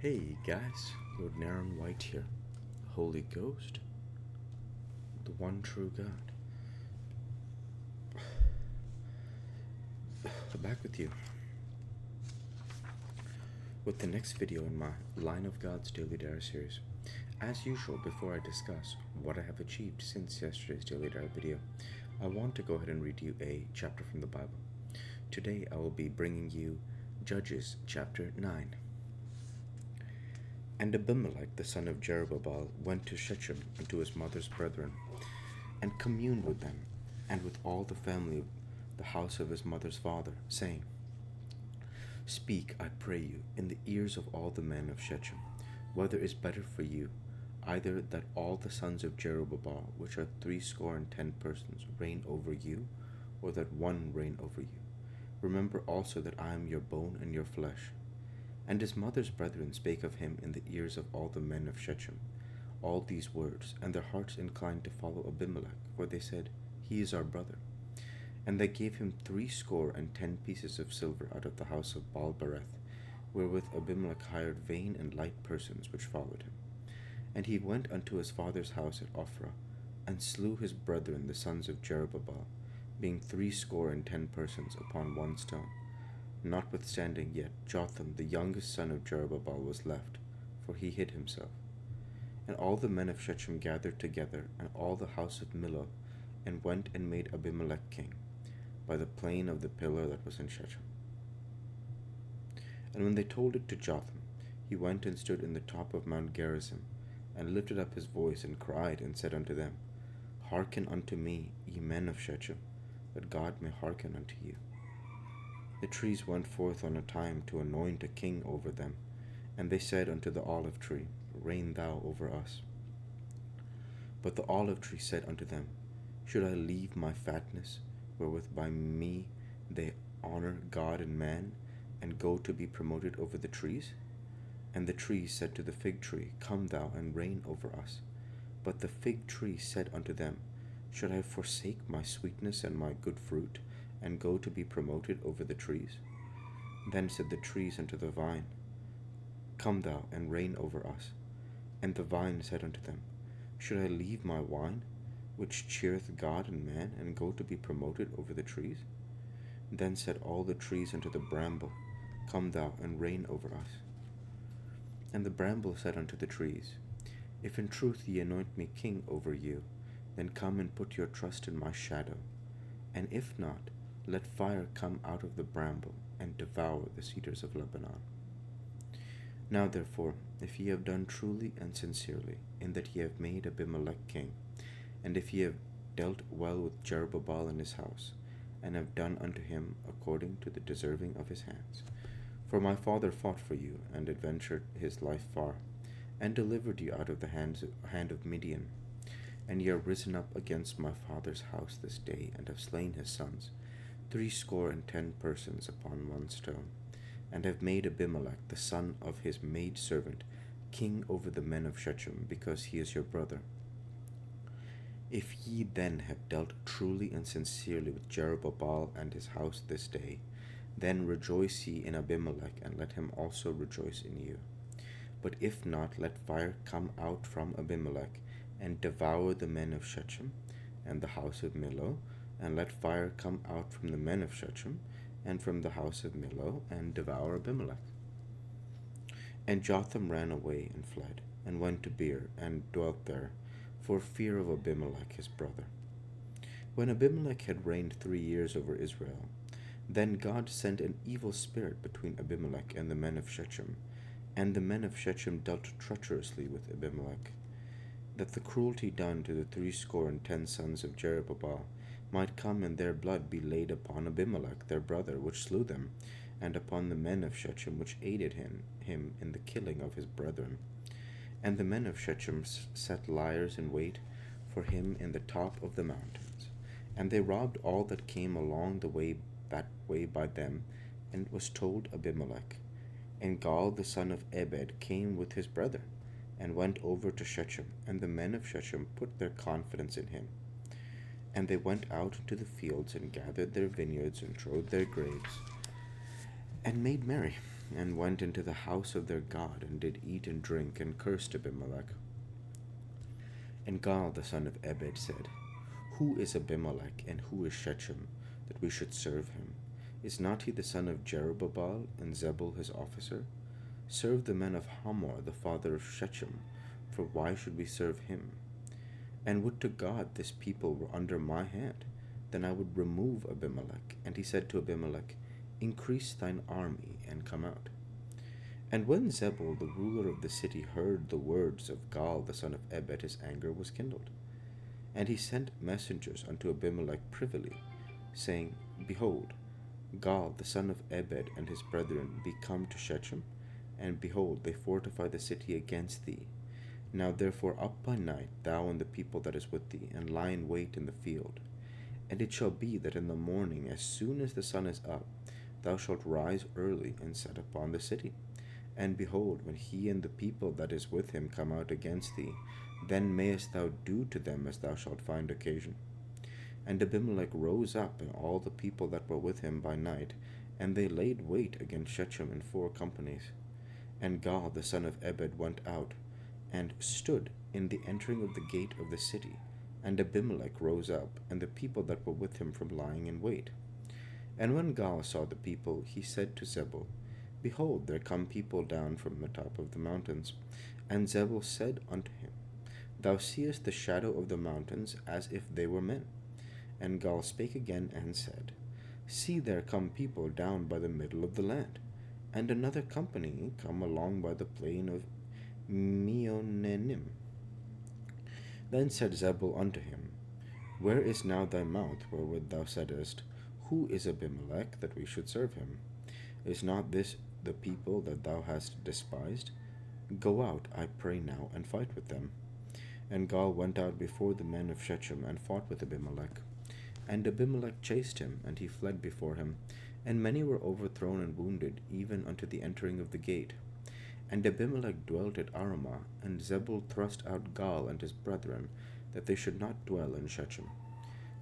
Hey guys, Lord Naren White here, the Holy Ghost, the one true God. Back with you with the next video in my Line of God's Daily Diary series. As usual, before I discuss what I have achieved since yesterday's Daily Diary video, I want to go ahead and read you a chapter from the Bible. Today I will be bringing you Judges chapter 9. And Abimelech the son of Jerubbaal went to Shechem and to his mother's brethren, and communed with them, and with all the family of the house of his mother's father, saying, Speak, I pray you, in the ears of all the men of Shechem, whether is better for you, either that all the sons of Jerubbaal, which are 60 persons, reign over you, or that one reign over you. Remember also that I am your bone and your flesh. And his mother's brethren spake of him in the ears of all the men of Shechem all these words, and their hearts inclined to follow Abimelech, for they said, He is our brother. And they gave him 60 pieces of silver out of the house of Baal-bereth, wherewith Abimelech hired vain and light persons which followed him. And he went unto his father's house at Ophrah, and slew his brethren the sons of Jerubbaal, being 60 persons upon one stone. Notwithstanding yet Jotham the youngest son of Jerubbaal was left, for he hid himself. And all the men of Shechem gathered together, and all the house of Millo, and went and made Abimelech king, by the plain of the pillar that was in Shechem. And when they told it to Jotham, he went and stood in the top of Mount Gerizim, and lifted up his voice, and cried, and said unto them, Hearken unto me, ye men of Shechem, that God may hearken unto you. The trees went forth on a time to anoint a king over them, and they said unto the olive tree, Reign thou over us. But the olive tree said unto them, Should I leave my fatness, wherewith by me they honor God and man, and go to be promoted over the trees? And the trees said to the fig tree, Come thou and reign over us. But the fig tree said unto them, Should I forsake my sweetness and my good fruit, and go to be promoted over the trees? Then said the trees unto the vine, Come thou and reign over us. And the vine said unto them, Should I leave my wine, which cheereth God and man, and go to be promoted over the trees? Then said all the trees unto the bramble, Come thou and reign over us. And the bramble said unto the trees, If in truth ye anoint me king over you, then come and put your trust in my shadow. And if not, let fire come out of the bramble, and devour the cedars of Lebanon. Now therefore, if ye have done truly and sincerely, in that ye have made Abimelech king, and if ye have dealt well with Jerubbaal and his house, and have done unto him according to the deserving of his hands, for my father fought for you, and adventured his life far, and delivered you out of the hand of Midian, and ye are risen up against my father's house this day, and have slain his sons, 60 persons upon one stone, and have made Abimelech the son of his maidservant king over the men of Shechem, because he is your brother. If ye then have dealt truly and sincerely with Jerubbaal and his house this day, then rejoice ye in Abimelech, and let him also rejoice in you. But if not, let fire come out from Abimelech, and devour the men of Shechem, and the house of Millo, and let fire come out from the men of Shechem, and from the house of Millo, and devour Abimelech. And Jotham ran away and fled, and went to Beer, and dwelt there, for fear of Abimelech his brother. When Abimelech had reigned 3 years over Israel, then God sent an evil spirit between Abimelech and the men of Shechem, and the men of Shechem dealt treacherously with Abimelech, that the cruelty done to the 60 sons of Jerubbaal might come, and their blood be laid upon Abimelech their brother, which slew them, and upon the men of Shechem, which aided him in the killing of his brethren. And the men of Shechem set liers in wait for him in the top of the mountains. And they robbed all that came along that way by them, and it was told Abimelech. And Gaal the son of Ebed came with his brother, and went over to Shechem, and the men of Shechem put their confidence in him. And they went out into the fields, and gathered their vineyards, and trode their grapes, and made merry. and went into the house of their God, and did eat and drink, and cursed Abimelech. And Gaal the son of Ebed said, Who is Abimelech, and who is Shechem, that we should serve him? Is not he the son of Jerubbaal, and Zebul his officer? Serve the men of Hamor, the father of Shechem, for why should we serve him? And would to God this people were under my hand, then I would remove Abimelech. And he said to Abimelech, Increase thine army, and come out. And when Zebul, the ruler of the city, heard the words of Gaal the son of Ebed, his anger was kindled. And he sent messengers unto Abimelech privily, saying, Behold, Gaal the son of Ebed and his brethren be come to Shechem, and behold, they fortify the city against thee. Now therefore up by night, thou and the people that is with thee, and lie in wait in the field. And it shall be that in the morning, as soon as the sun is up, thou shalt rise early and set upon the city. And behold, when he and the people that is with him come out against thee, then mayest thou do to them as thou shalt find occasion. And Abimelech rose up, and all the people that were with him by night, and they laid wait against Shechem in 4 companies. And Gaal the son of Ebed went out, and stood in the entering of the gate of the city. And Abimelech rose up, and the people that were with him from lying in wait. And when Gaal saw the people, he said to Zebul, Behold, there come people down from the top of the mountains. And Zebul said unto him, Thou seest the shadow of the mountains as if they were men. And Gaal spake again and said, See, there come people down by the middle of the land, and another company come along by the plain of Meonenim. Then said Zebul unto him, Where is now thy mouth, wherewith thou saidst, Who is Abimelech, that we should serve him? Is not this the people that thou hast despised? Go out, I pray now, and fight with them. And Gaal went out before the men of Shechem, and fought with Abimelech. And Abimelech chased him, and he fled before him. And many were overthrown and wounded, even unto the entering of the gate. And Abimelech dwelt at Arumah, and Zebul thrust out Gaal and his brethren, that they should not dwell in Shechem.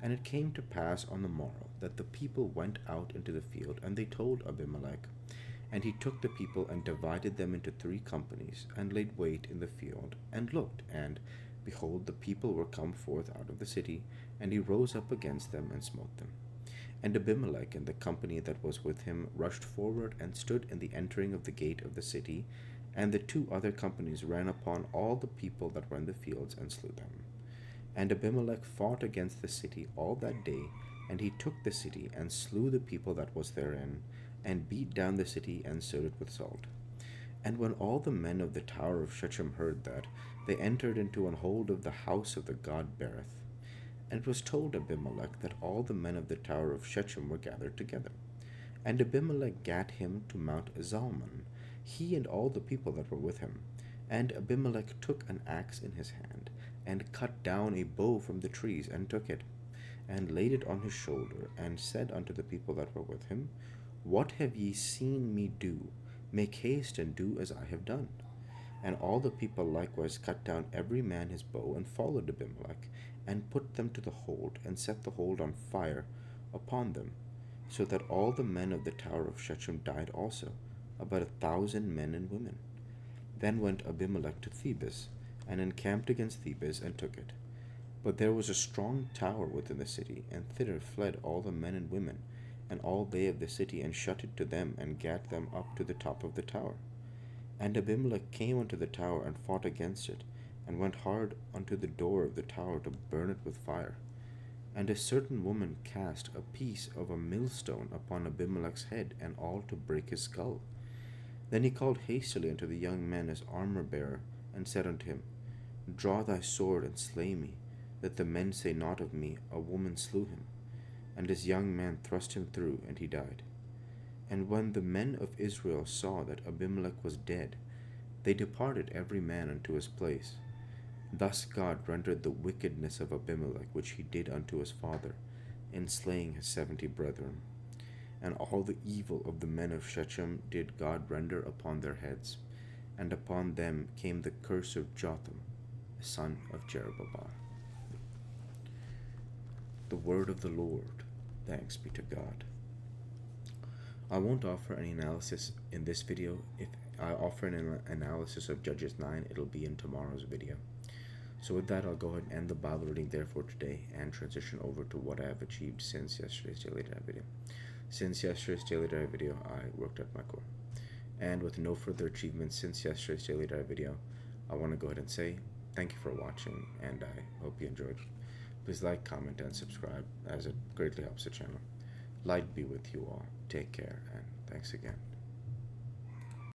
And it came to pass on the morrow, that the people went out into the field, and they told Abimelech. And he took the people, and divided them into 3 companies, and laid wait in the field, and looked, and, behold, the people were come forth out of the city, and he rose up against them, and smote them. And Abimelech and the company that was with him rushed forward, and stood in the entering of the gate of the city, and the 2 other companies ran upon all the people that were in the fields, and slew them. And Abimelech fought against the city all that day, and he took the city, and slew the people that was therein, and beat down the city, and sowed it with salt. And when all the men of the tower of Shechem heard that, they entered into an hold of the house of the god Berith. And it was told Abimelech that all the men of the tower of Shechem were gathered together. And Abimelech gat him to Mount Zalmon, he and all the people that were with him. And Abimelech took an axe in his hand, and cut down a bow from the trees, and took it, and laid it on his shoulder, and said unto the people that were with him, What have ye seen me do? Make haste and do as I have done. And all the people likewise cut down every man his bow, and followed Abimelech, and put them to the hold, and set the hold on fire upon them, so that all the men of the tower of Shechem died also, about 1,000 men and women. Then went Abimelech to Thebez, and encamped against Thebez, and took it. But there was a strong tower within the city, and thither fled all the men and women, and all they of the city, and shut it to them, and gat them up to the top of the tower. And Abimelech came unto the tower, and fought against it, and went hard unto the door of the tower to burn it with fire. And a certain woman cast a piece of a millstone upon Abimelech's head, and all to break his skull. Then he called hastily unto the young man his armor-bearer, and said unto him, Draw thy sword, and slay me, that the men say not of me, A woman slew him. And his young man thrust him through, and he died. And when the men of Israel saw that Abimelech was dead, they departed every man unto his place. Thus God rendered the wickedness of Abimelech, which he did unto his father, in slaying his 70 brethren. And all the evil of the men of Shechem did God render upon their heads, and upon them came the curse of Jotham, the son of Jerubbaal. The word of the Lord. Thanks be to God. I won't offer any analysis in this video. If I offer an analysis of Judges 9, it'll be in tomorrow's video. So with that, I'll go ahead and end the Bible reading there for today and transition over to what I have achieved since yesterday's Daily Dive video. Since yesterday's Daily Dive video, I worked at my core. And with no further achievements since yesterday's Daily Dive video, I want to go ahead and say thank you for watching, and I hope you enjoyed. Please like, comment, and subscribe, as it greatly helps the channel. Light be with you all. Take care, and thanks again.